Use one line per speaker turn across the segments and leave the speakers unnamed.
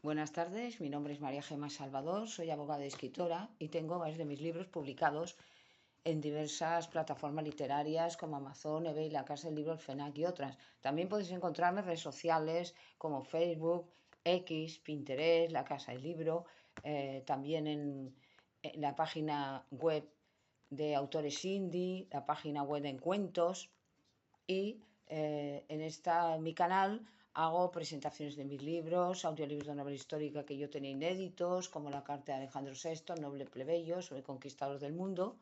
Buenas tardes, mi nombre es María Gemma Salvador, soy abogada y escritora y tengo varios de mis libros publicados en diversas plataformas literarias como Amazon, eBay, La Casa del Libro, el FENAC y otras. También podéis encontrarme en redes sociales como Facebook, X, Pinterest, La Casa del Libro, también en la página web de autores indie, la página web de encuentros y en mi canal hago presentaciones de mis libros, audiolibros de novela histórica que yo tenía inéditos, como La carta de Alejandro VI, Noble Plebeyo, sobre conquistadores del mundo,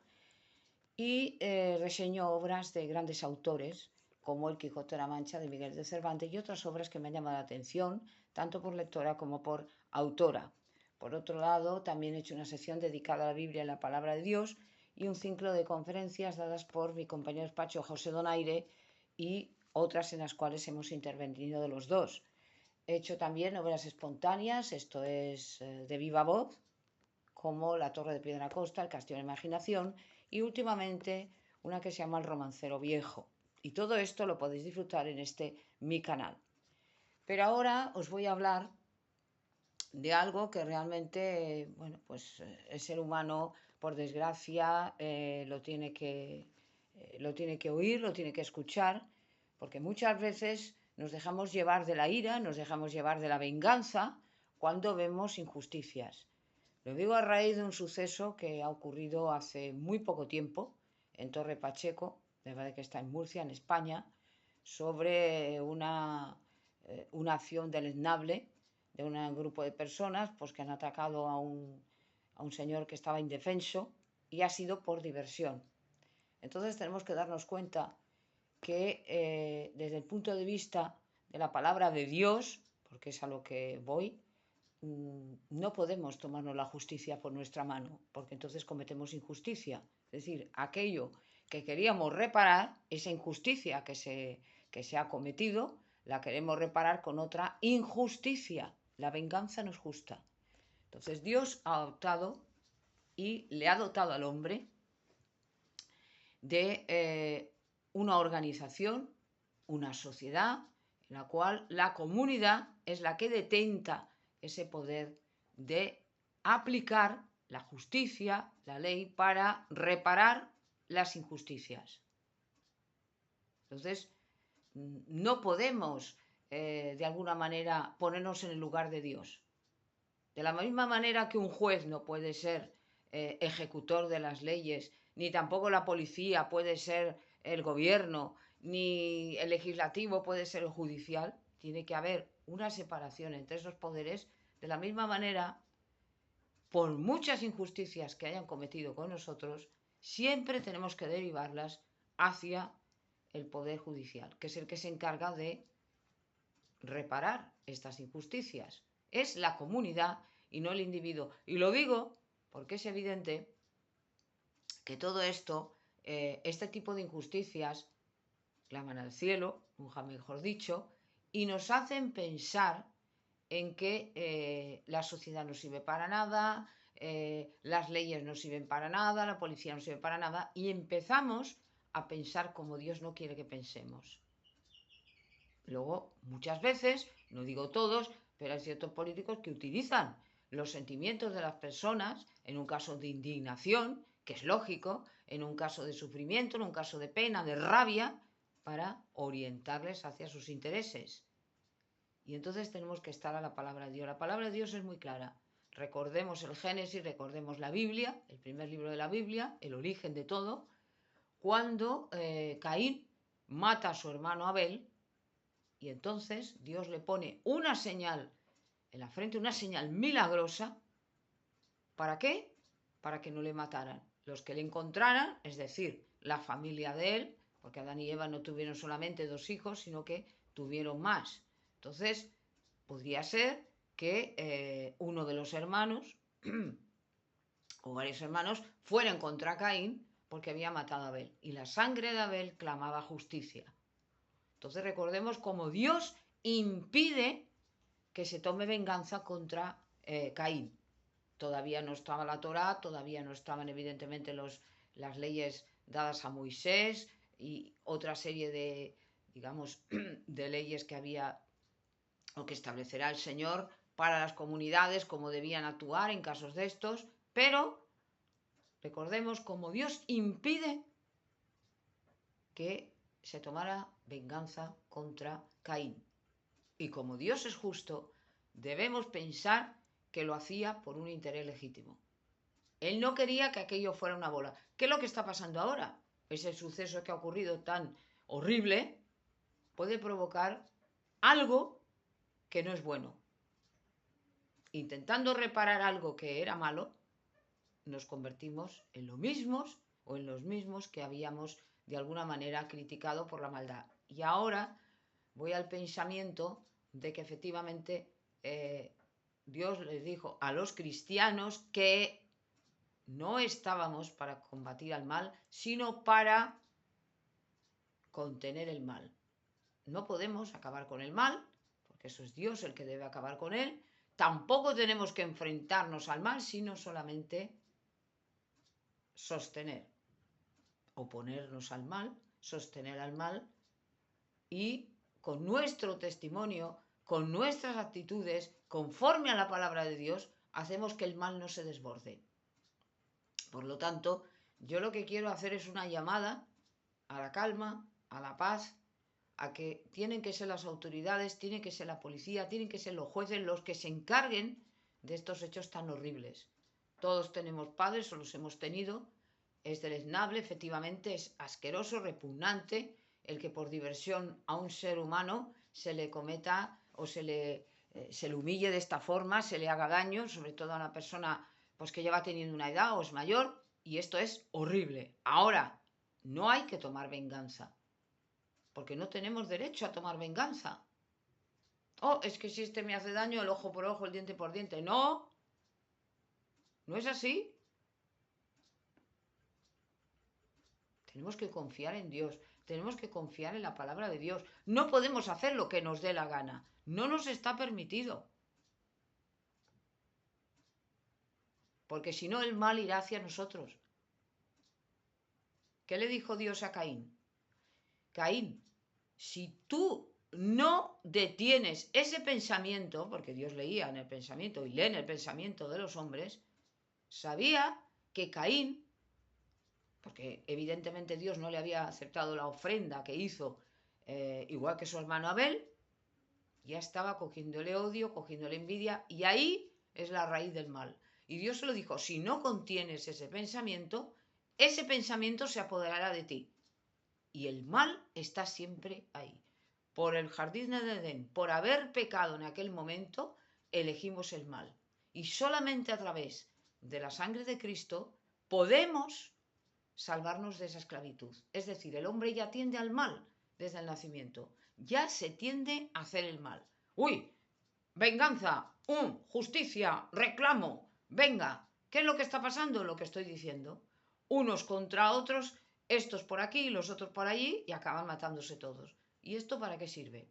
y reseño obras de grandes autores, como El Quijote de la Mancha de Miguel de Cervantes y otras obras que me han llamado la atención, tanto por lectora como por autora. Por otro lado, también he hecho una sección dedicada a la Biblia y la Palabra de Dios y un ciclo de conferencias dadas por mi compañero despacho José Donaire y otras en las cuales hemos intervenido de los dos. He hecho también novelas espontáneas, esto es de viva voz, como La Torre de Piedra Costa, El Castillo de la Imaginación y últimamente una que se llama El Romancero Viejo. Y todo esto lo podéis disfrutar en mi canal. Pero ahora os voy a hablar de algo que realmente, bueno, pues el ser humano, por desgracia, lo tiene que oír, lo tiene que escuchar, porque muchas veces nos dejamos llevar de la ira, nos dejamos llevar de la venganza cuando vemos injusticias. Lo digo a raíz de un suceso que ha ocurrido hace muy poco tiempo en Torre Pacheco, de verdad que está en Murcia, en España, sobre una acción deleznable de un grupo de personas pues, que han atacado a un señor que estaba indefenso y ha sido por diversión. Entonces tenemos que darnos cuenta que desde el punto de vista de la palabra de Dios, porque es a lo que voy, no podemos tomarnos la justicia por nuestra mano, porque entonces cometemos injusticia. Es decir, aquello que queríamos reparar, esa injusticia que se ha cometido, la queremos reparar con otra injusticia. La venganza no es justa. Entonces Dios ha adoptado y le ha dotado al hombre de una organización, una sociedad, en la cual la comunidad es la que detenta ese poder de aplicar la justicia, la ley, para reparar las injusticias. Entonces, no podemos, de alguna manera, ponernos en el lugar de Dios. De la misma manera que un juez no puede ser ejecutor de las leyes, ni tampoco la policía puede ser el gobierno, ni el legislativo puede ser el judicial, tiene que haber una separación entre esos poderes. De la misma manera, por muchas injusticias que hayan cometido con nosotros, siempre tenemos que derivarlas hacia el Poder Judicial, que es el que se encarga de reparar estas injusticias. Es la comunidad y no el individuo. Y lo digo porque es evidente que todo esto, este tipo de injusticias, claman al cielo, nunca mejor dicho, y nos hacen pensar en que la sociedad no sirve para nada, las leyes no sirven para nada, la policía no sirve para nada, y empezamos a pensar como Dios no quiere que pensemos. Luego, muchas veces, no digo todos, pero hay ciertos políticos que utilizan los sentimientos de las personas, en un caso de indignación, que es lógico, en un caso de sufrimiento, en un caso de pena, de rabia, para orientarles hacia sus intereses. Y entonces tenemos que estar a la palabra de Dios. La palabra de Dios es muy clara. Recordemos el Génesis, recordemos la Biblia, el primer libro de la Biblia, el origen de todo, cuando Caín mata a su hermano Abel. Y entonces Dios le pone una señal en la frente, una señal milagrosa. ¿Para qué? Para que no le mataran. Los que le encontraran, es decir, la familia de él, porque Adán y Eva no tuvieron solamente 2 hijos, sino que tuvieron más. Entonces, podría ser que uno de los hermanos, o varios hermanos, fueran contra Caín porque había matado a Abel. Y la sangre de Abel clamaba justicia. Entonces recordemos cómo Dios impide que se tome venganza contra Caín. Todavía no estaba la Torá, todavía no estaban evidentemente las leyes dadas a Moisés y otra serie de, digamos, de leyes que había o que establecerá el Señor para las comunidades cómo debían actuar en casos de estos, pero recordemos cómo Dios impide que se tomara venganza contra Caín. Y como Dios es justo, debemos pensar que lo hacía por un interés legítimo. Él no quería que aquello fuera una bola. ¿Qué es lo que está pasando ahora? Ese suceso que ha ocurrido tan horrible puede provocar algo que no es bueno. Intentando reparar algo que era malo, nos convertimos en lo mismos o en los mismos que habíamos de alguna manera criticado por la maldad. Y ahora voy al pensamiento de que efectivamente Dios les dijo a los cristianos que no estábamos para combatir al mal, sino para contener el mal. No podemos acabar con el mal, porque eso es Dios el que debe acabar con él. Tampoco tenemos que enfrentarnos al mal, sino solamente sostener, oponernos al mal, sostener al mal y con nuestro testimonio, con nuestras actitudes, conforme a la palabra de Dios, hacemos que el mal no se desborde. Por lo tanto, yo lo que quiero hacer es una llamada a la calma, a la paz, a que tienen que ser las autoridades, tiene que ser la policía, tienen que ser los jueces los que se encarguen de estos hechos tan horribles. Todos tenemos padres o los hemos tenido. Es deleznable, efectivamente, es asqueroso, repugnante el que por diversión a un ser humano se le cometa o se le humille de esta forma, se le haga daño, sobre todo a una persona pues, que lleva teniendo una edad o es mayor, y esto es horrible. Ahora, no hay que tomar venganza, porque no tenemos derecho a tomar venganza. Oh, es que si este me hace daño, el ojo por ojo, el diente por diente. No, no es así. Tenemos que confiar en Dios, tenemos que confiar en la palabra de Dios. No podemos hacer lo que nos dé la gana, no nos está permitido. Porque si no, el mal irá hacia nosotros. ¿Qué le dijo Dios a Caín? Caín, si tú no detienes ese pensamiento, porque Dios leía en el pensamiento y lee en el pensamiento de los hombres, sabía que Caín, porque evidentemente Dios no le había aceptado la ofrenda que hizo, igual que su hermano Abel, ya estaba cogiéndole odio, cogiéndole envidia, y ahí es la raíz del mal. Y Dios se lo dijo, si no contienes ese pensamiento se apoderará de ti. Y el mal está siempre ahí. Por el jardín de Edén, por haber pecado en aquel momento, elegimos el mal. Y solamente a través de la sangre de Cristo podemos salvarnos de esa esclavitud. Es decir, el hombre ya tiende al mal desde el nacimiento. Ya se tiende a hacer el mal. ¡Uy! Venganza, justicia, reclamo. Venga, ¿qué es lo que está pasando? Lo que estoy diciendo. Unos contra otros, estos por aquí, los otros por allí, y acaban matándose todos. ¿Y esto para qué sirve?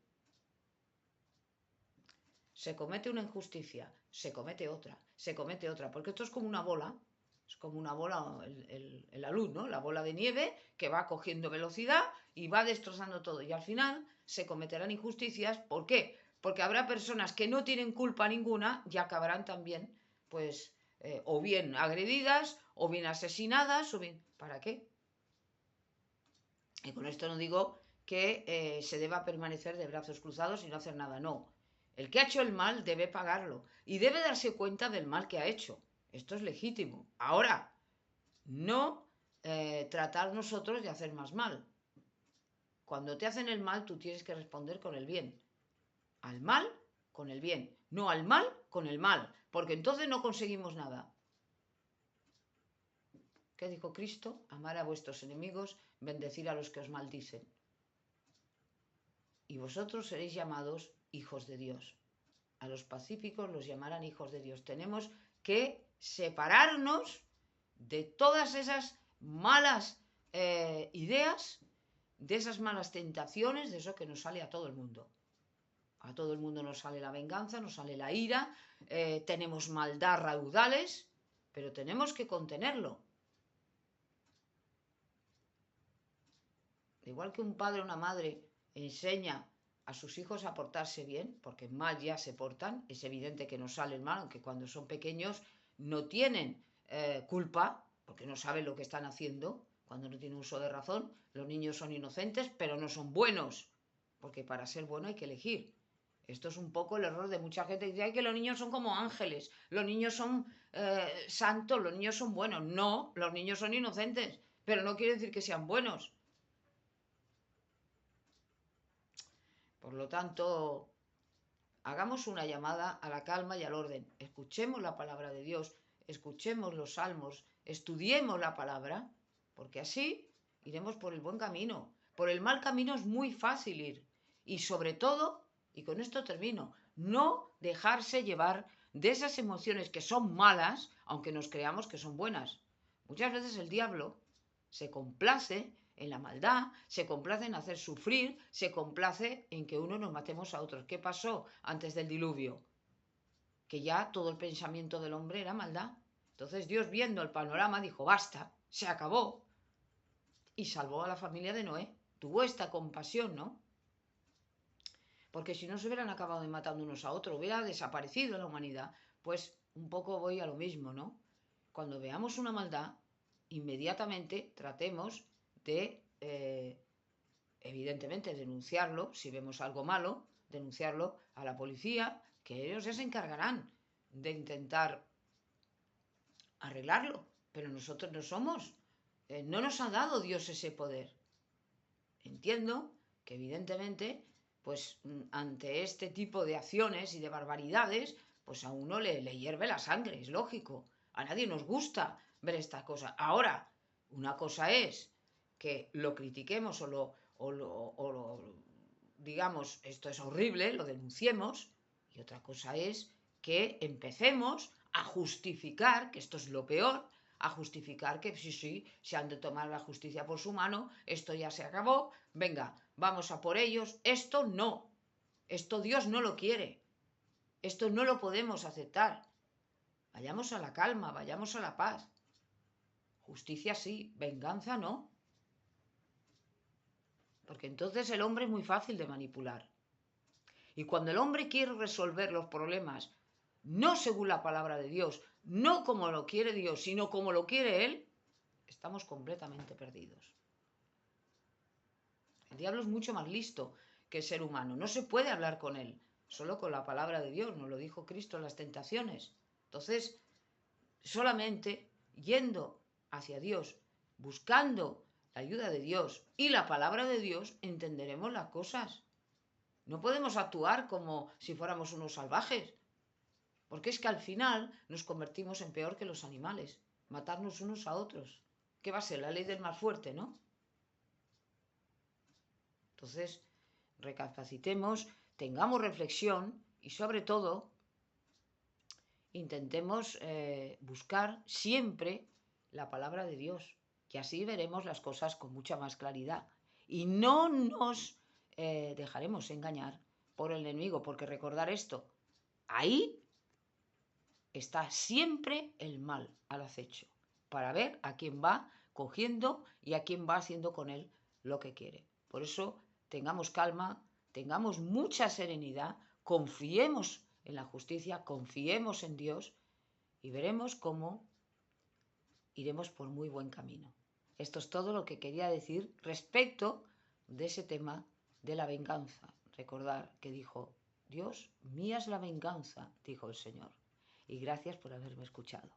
Se comete una injusticia, se comete otra, porque esto es como una bola. Es como una bola, la luz, ¿no? La bola de nieve que va cogiendo velocidad y va destrozando todo. Y al final se cometerán injusticias. ¿Por qué? Porque habrá personas que no tienen culpa ninguna y acabarán también, pues, o bien agredidas, o bien asesinadas, o bien... ¿Para qué? Y con esto no digo que se deba permanecer de brazos cruzados y no hacer nada, no. El que ha hecho el mal debe pagarlo y debe darse cuenta del mal que ha hecho. Esto es legítimo. Ahora, no tratar nosotros de hacer más mal. Cuando te hacen el mal, tú tienes que responder con el bien. Al mal, con el bien. No al mal, con el mal. Porque entonces no conseguimos nada. ¿Qué dijo Cristo? Amar a vuestros enemigos, bendecir a los que os maldicen. Y vosotros seréis llamados hijos de Dios. A los pacíficos los llamarán hijos de Dios. Tenemos que separarnos de todas esas malas ideas, de esas malas tentaciones, de eso que nos sale a todo el mundo. A todo el mundo nos sale la venganza, nos sale la ira, tenemos maldad raudales, pero tenemos que contenerlo. Igual que un padre o una madre enseña a sus hijos a portarse bien, porque mal ya se portan, es evidente que no salen mal, aunque cuando son pequeños no tienen culpa, porque no saben lo que están haciendo, cuando no tienen uso de razón, los niños son inocentes, pero no son buenos, porque para ser bueno hay que elegir. Esto es un poco el error de mucha gente que dice que los niños son como ángeles, los niños son santos, los niños son buenos. No, los niños son inocentes, pero no quiere decir que sean buenos. Por lo tanto, hagamos una llamada a la calma y al orden. Escuchemos la palabra de Dios, escuchemos los salmos, estudiemos la palabra, porque así iremos por el buen camino. Por el mal camino es muy fácil ir. Y sobre todo, y con esto termino, no dejarse llevar de esas emociones que son malas, aunque nos creamos que son buenas. Muchas veces el diablo se complace en la maldad, se complace en hacer sufrir, se complace en que uno nos matemos a otros. ¿Qué pasó antes del diluvio? Que ya todo el pensamiento del hombre era maldad. Entonces Dios, viendo el panorama, dijo, basta, se acabó. Y salvó a la familia de Noé. Tuvo esta compasión, ¿no? Porque si no se hubieran acabado matando unos a otros, hubiera desaparecido la humanidad. Pues un poco voy a lo mismo, ¿no? Cuando veamos una maldad, inmediatamente tratemos de, evidentemente, denunciarlo, si vemos algo malo, denunciarlo a la policía, que ellos ya se encargarán de intentar arreglarlo, pero nosotros no somos, no nos ha dado Dios ese poder. Entiendo que evidentemente, pues ante este tipo de acciones y de barbaridades, pues a uno le hierve la sangre, es lógico. A nadie nos gusta ver esta cosa. Ahora, una cosa es que lo critiquemos o lo digamos, esto es horrible, lo denunciemos, y otra cosa es que empecemos a justificar, que esto es lo peor, a justificar que sí, se han de tomar la justicia por su mano, esto ya se acabó, venga, vamos a por ellos, esto no, esto Dios no lo quiere, esto no lo podemos aceptar. Vayamos a la calma, vayamos a la paz. Justicia sí, venganza no. Porque entonces el hombre es muy fácil de manipular. Y cuando el hombre quiere resolver los problemas, no según la palabra de Dios, no como lo quiere Dios, sino como lo quiere Él, estamos completamente perdidos. El diablo es mucho más listo que el ser humano. No se puede hablar con él, solo con la palabra de Dios. Nos lo dijo Cristo en las tentaciones. Entonces, solamente yendo hacia Dios, buscando la ayuda de Dios y la palabra de Dios, entenderemos las cosas. No podemos actuar como si fuéramos unos salvajes, porque es que al final nos convertimos en peor que los animales, matarnos unos a otros. ¿Qué va a ser? La ley del más fuerte, ¿no? Entonces, recapacitemos, tengamos reflexión y sobre todo intentemos buscar siempre la palabra de Dios, que así veremos las cosas con mucha más claridad y no nos dejaremos engañar por el enemigo, porque recordar esto, ahí está siempre el mal al acecho, para ver a quién va cogiendo y a quién va haciendo con él lo que quiere. Por eso, tengamos calma, tengamos mucha serenidad, confiemos en la justicia, confiemos en Dios y veremos cómo iremos por muy buen camino. Esto es todo lo que quería decir respecto de ese tema de la venganza. Recordar que dijo, Dios, mía es la venganza, dijo el Señor. Y gracias por haberme escuchado.